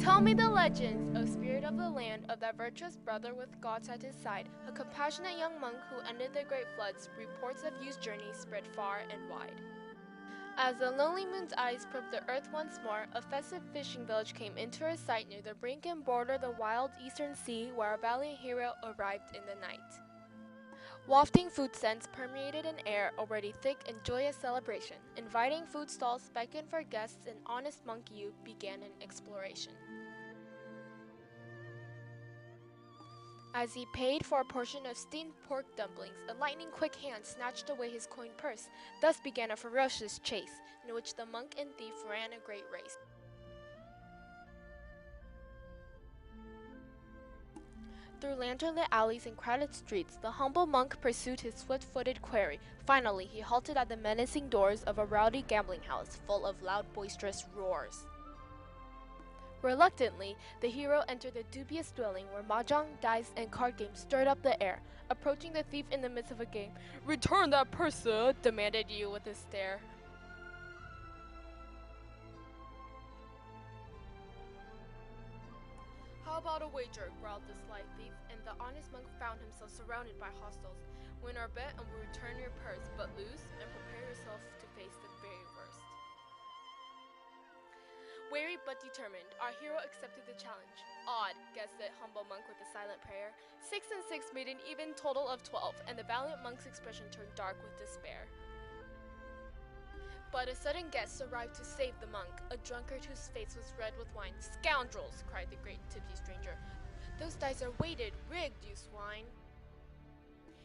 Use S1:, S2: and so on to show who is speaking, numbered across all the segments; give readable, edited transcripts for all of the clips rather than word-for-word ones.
S1: Tell me the legends, O spirit of the land, of that virtuous brother with gods at his side, a compassionate young monk who ended the great floods. Reports of you's journey spread far and wide. As the lonely moon's eyes probed the earth once more, a festive fishing village came into her sight near the brink and border the wild eastern sea, where a valiant hero arrived in the night. Wafting food scents permeated an air already thick in joyous celebration. Inviting food stalls beckoned for guests, and honest monk Yu began an exploration. As he paid for a portion of steamed pork dumplings, a lightning-quick hand snatched away his coin purse. Thus began a ferocious chase, in which the monk and thief ran a great race. Through lantern-lit alleys and crowded streets, the humble monk pursued his swift-footed quarry. Finally, he halted at the menacing doors of a rowdy gambling house, full of loud, boisterous roars. Reluctantly, the hero entered the dubious dwelling where mahjong, dice, and card games stirred up the air. Approaching the thief in the midst of a game, "Return that purse, sir," demanded Yu with a stare. "How about a wager?" growled the sly thief, and the honest monk found himself surrounded by hostiles. "Win our bet and we'll return your purse, but lose and prepare yourself to face the very worst." Wary but determined, our hero accepted the challenge. "Odd," guessed the humble monk with a silent prayer. 6 and 6 made an even total of 12, and the valiant monk's expression turned dark with despair. But a sudden guest arrived to save the monk, a drunkard whose face was red with wine. "Scoundrels!" cried the great tipsy stranger. "Those dice are weighted, rigged, you swine!"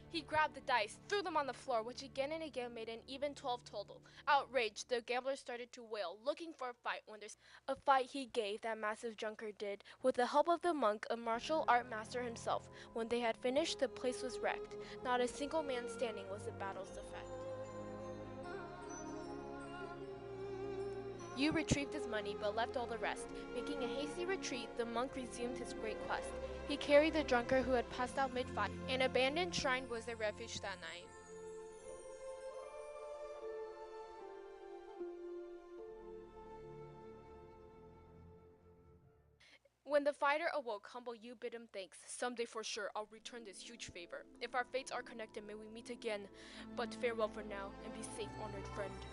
S1: He grabbed the dice, threw them on the floor, which again and again made an even 12 total. Outraged, the gambler started to wail, looking for a fight when there's a fight he gave, that massive drunkard did, with the help of the monk, a martial art master himself. When they had finished, the place was wrecked. Not a single man standing was the battle's effect. Yu retrieved his money, but left all the rest. Making a hasty retreat, the monk resumed his great quest. He carried the drunkard who had passed out mid-fight. An abandoned shrine was their refuge that night. When the fighter awoke, humble Yu bid him thanks. "Someday for sure I'll return this huge favor. If our fates are connected, may we meet again. But farewell for now, and be safe, honored friend."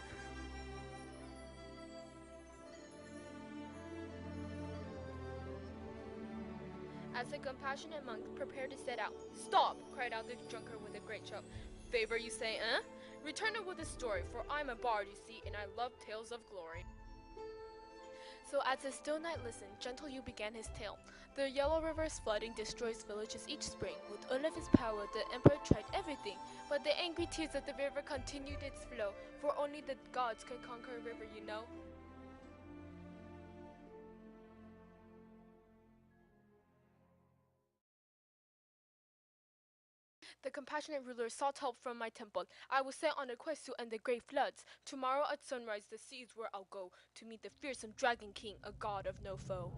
S1: As the compassionate monk prepared to set out, "Stop!" cried out the drunkard with a great shout. "Favor, you say, eh? Return it with a story, for I'm a bard, you see, and I love tales of glory." So as the still night listened, gentle Yu began his tale. "The Yellow River's flooding destroys villages each spring. With all of his power, the emperor tried everything, but the angry tears of the river continued its flow, for only the gods can conquer a river, you know." The compassionate ruler sought help from my temple. "I was sent on a quest to end the great floods. Tomorrow at sunrise the sea is where I'll go, to meet the fearsome Dragon King, a god of no foe."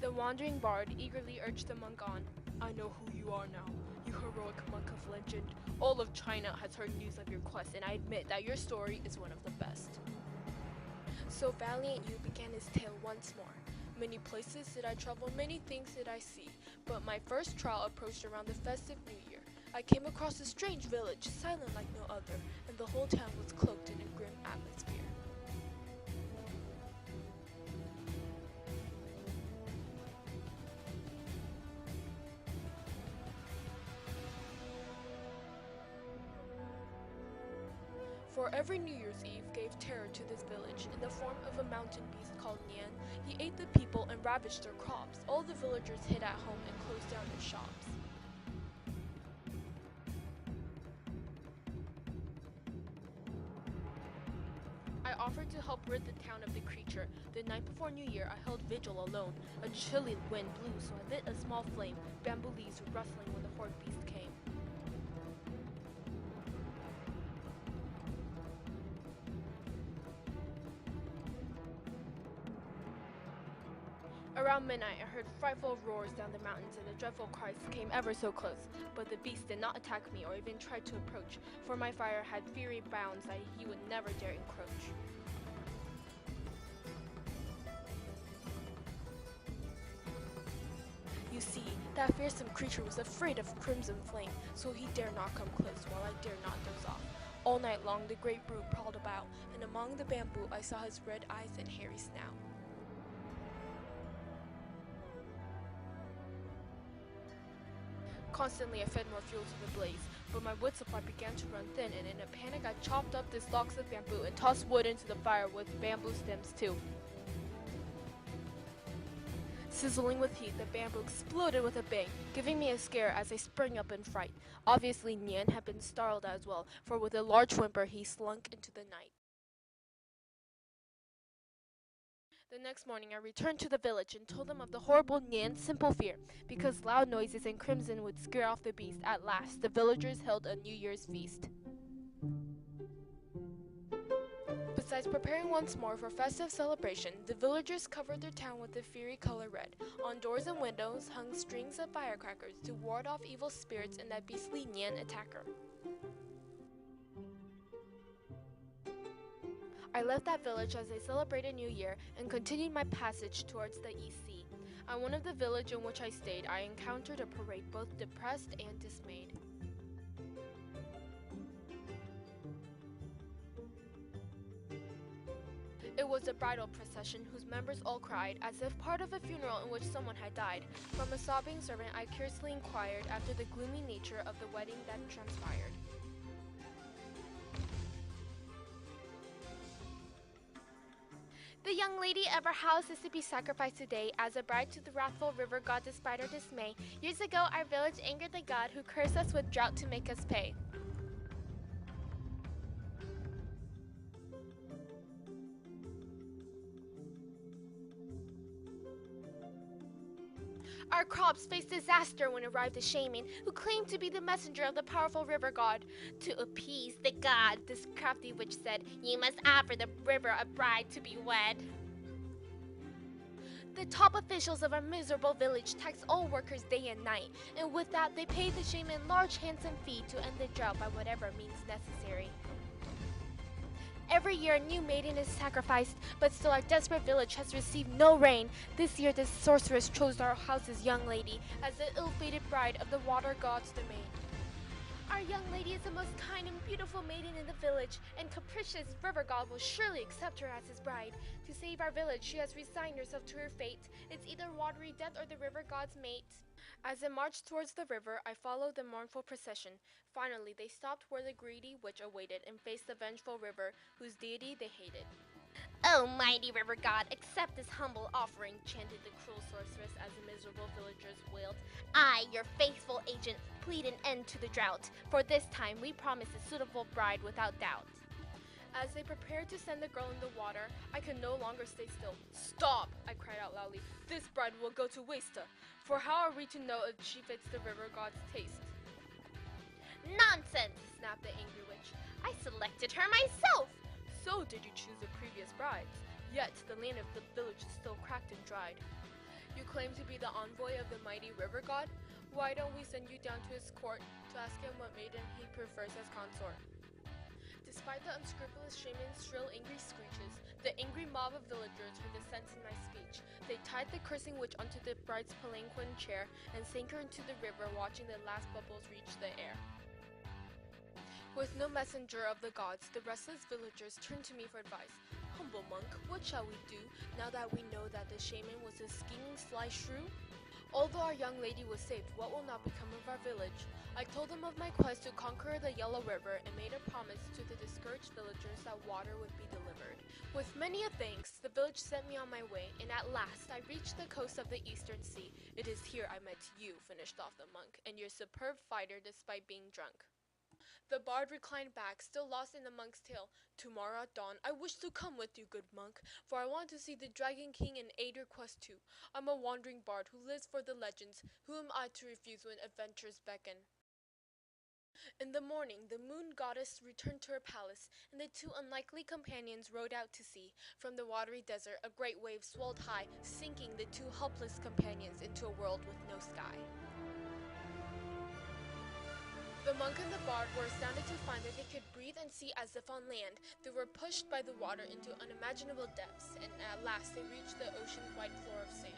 S1: The wandering bard eagerly urged the monk on. "I know who you are now, you heroic monk of legend. All of China has heard news of your quest, and I admit that your story is one of the best." So valiant Yu began his tale once more. "Many places did I travel, many things did I see, but my first trial approached around the festive New Year. I came across a strange village, silent like no other, and the whole town was cloaked in a grim atmosphere. For every New Year's Eve gave terror to this village. In the form of a mountain beast called Nian, he ate the people and ravaged their crops. All the villagers hid at home and closed down their shops. I offered to help rid the town of the creature. The night before New Year, I held vigil alone. A chilly wind blew, so I lit a small flame. Bamboo leaves were rustling when the horrid beast came. Around midnight, I heard frightful roars down the mountains, and the dreadful cries came ever so close. But the beast did not attack me or even try to approach, for my fire had fiery bounds that he would never dare encroach. You see, that fearsome creature was afraid of crimson flame, so he dare not come close while I dare not doze off. All night long the great brute prowled about, and among the bamboo I saw his red eyes and hairy snout. Constantly I fed more fuel to the blaze, but my wood supply began to run thin, and in a panic I chopped up these logs of bamboo and tossed wood into the fire with bamboo stems too. Sizzling with heat, the bamboo exploded with a bang, giving me a scare as I sprang up in fright. Obviously, Nian had been startled as well, for with a large whimper he slunk into the night. The next morning I returned to the village and told them of the horrible Nian's simple fear. Because loud noises and crimson would scare off the beast, at last the villagers held a New Year's feast. Besides preparing once more for festive celebration, the villagers covered their town with the fiery color red. On doors and windows hung strings of firecrackers to ward off evil spirits and that beastly Nian attacker. I left that village as they celebrated New Year and continued my passage towards the East Sea. At one of the village in which I stayed, I encountered a parade both depressed and dismayed. It was a bridal procession whose members all cried, as if part of a funeral in which someone had died. From a sobbing servant I curiously inquired after the gloomy nature of the wedding that transpired. The young lady of our house is to be sacrificed today as a bride to the wrathful river god despite our dismay. Years ago our village angered the god who cursed us with drought to make us pay. Our crops faced disaster when arrived the shaman, who claimed to be the messenger of the powerful river god. To appease the god, this crafty witch said, "You must offer the river a bride to be wed." The top officials of our miserable village taxed all workers day and night, and with that they paid the shaman large handsome fee to end the drought by whatever means necessary. Every year a new maiden is sacrificed, but still our desperate village has received no rain. This year the sorceress chose our house's young lady as the ill-fated bride of the water god's domain. Our young lady is the most kind and beautiful maiden in the village, and capricious river god will surely accept her as his bride. To save our village, she has resigned herself to her fate. It's either watery death or the river god's mate. As it marched towards the river, I followed the mournful procession. Finally, they stopped where the greedy witch awaited and faced the vengeful river, whose deity they hated. "Oh, mighty river god, accept this humble offering," chanted the cruel sorceress as the miserable villagers wailed. "I, your faithful agent, plead an end to the drought. For this time, we promise a suitable bride without doubt." As they prepared to send the girl in the water, I could no longer stay still. "Stop!" I cried out loudly. "This bride will go to waste. For how are we to know if she fits the river god's taste?" "Nonsense!" snapped the angry witch. "I selected her myself!" "So did you choose the previous brides? Yet the land of the village is still cracked and dried. You claim to be the envoy of the mighty river god? Why don't we send you down to his court to ask him what maiden he prefers as consort?" Despite the unscrupulous shaman's shrill, angry screeches, the angry mob of villagers heard the sense in my speech. They tied the cursing witch onto the bride's palanquin chair and sank her into the river, watching the last bubbles reach the air. With no messenger of the gods, the restless villagers turned to me for advice. "Humble monk, what shall we do now that we know that the shaman was a scheming sly shrew? Although our young lady was saved, what will now become of our village?" I told them of my quest to conquer the Yellow River and made a promise to the discouraged villagers that water would be delivered. With many a thanks, the village sent me on my way, and at last I reached the coast of the Eastern Sea. "It is here I met you," finished off the monk, "and your superb fighter despite being drunk." The bard reclined back, still lost in the monk's tale. "Tomorrow at dawn I wish to come with you, good monk, for I want to see the Dragon King and aid your quest too. I'm a wandering bard who lives for the legends. Who am I to refuse when adventures beckon?" In the morning, the moon goddess returned to her palace, and the two unlikely companions rowed out to sea. From the watery desert, a great wave swelled high, sinking the two helpless companions into a world with no sky. The monk and the bard were astounded to find that they could breathe and see as if on land. They were pushed by the water into unimaginable depths, and at last they reached the ocean's white floor of sand.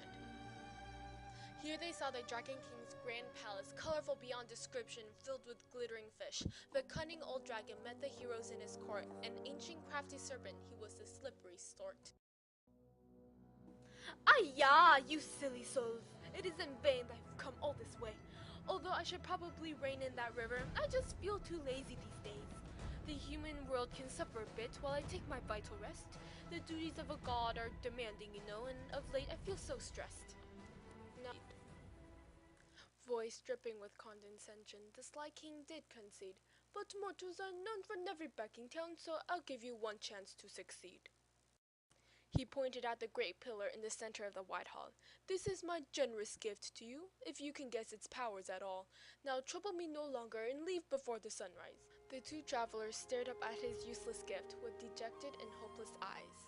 S1: Here they saw the Dragon King's grand palace, colorful beyond description, filled with glittering fish. The cunning old dragon met the heroes in his court, an ancient crafty serpent, he was the slippery stork. "Ayah, you silly souls! It is in vain that I've come all this way. Although I should probably reign in that river, I just feel too lazy these days. The human world can suffer a bit while I take my vital rest. The duties of a god are demanding, you know, and of late I feel so stressed." No. Voice dripping with condescension, the Sly King did concede. "But mortals are known for never backing down, so I'll give you one chance to succeed." He pointed at the great pillar in the center of the White Hall. "This is my generous gift to you, if you can guess its powers at all. Now trouble me no longer and leave before the sunrise." The two travelers stared up at his useless gift with dejected and hopeless eyes.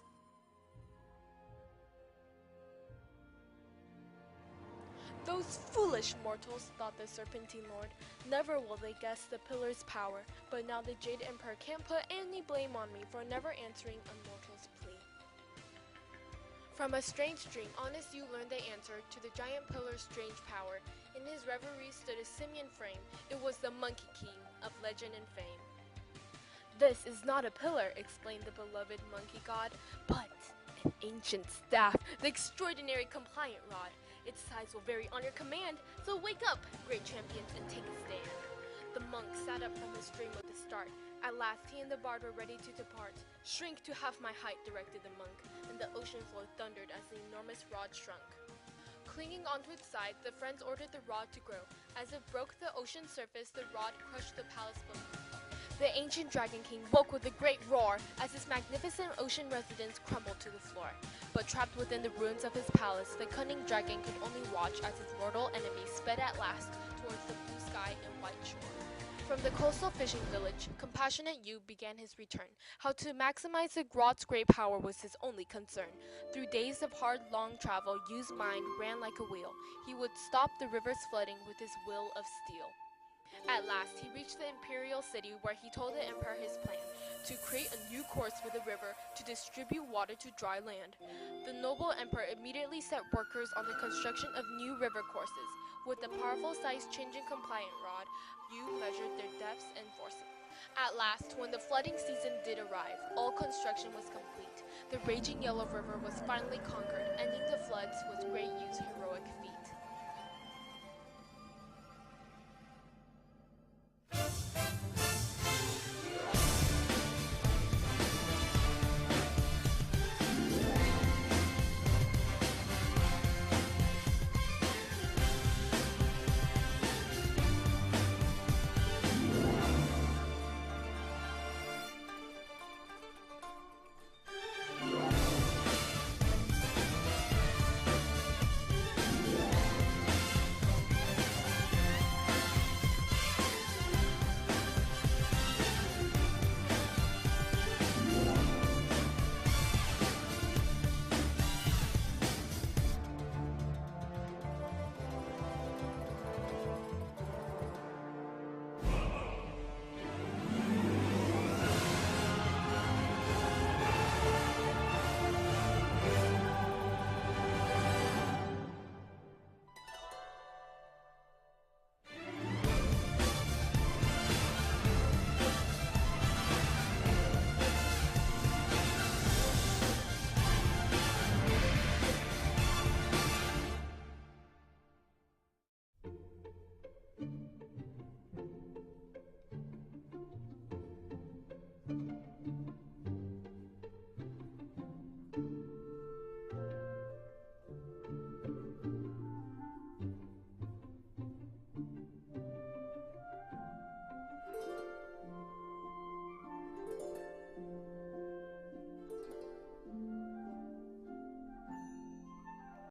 S1: "Those foolish mortals," thought the Serpentine Lord. "Never will they guess the pillar's power, but now the Jade Emperor can't put any blame on me for never answering a mortal's plea." From a strange dream, Honest You learned the answer to the giant pillar's strange power. In his reverie stood a simian frame. It was the Monkey King of legend and fame. "This is not a pillar," explained the beloved monkey god, "but an ancient staff, the extraordinary compliant rod. Its size will vary on your command, so wake up, great champions, and take a stand." The monk sat up from his dream with a start. At last he and the bard were ready to depart. "Shrink to half my height," directed the monk, and the ocean floor thundered as the enormous rod shrunk. Clinging onto its side, the friends ordered the rod to grow. As it broke the ocean surface, the rod crushed the palace beneath. The ancient Dragon King woke with a great roar as his magnificent ocean residence crumbled to the floor. But trapped within the ruins of his palace, the cunning dragon could only watch as his mortal enemy sped at last towards the blue sky and white shore. From the coastal fishing village, Compassionate You began his return. How to maximize the rod's great power was his only concern. Through days of hard, long travel, Yu's mind ran like a wheel. He would stop the river's flooding with his will of steel. At last, he reached the imperial city where he told the emperor his plan, to create a new course for the river to distribute water to dry land. The noble emperor immediately set workers on the construction of new river courses. With the powerful size-changing compliant rod, Yu measured their depths and forces. At last, when the flooding season did arrive, all construction was complete. The raging Yellow River was finally conquered, ending the floods with great Yu's heroic feat.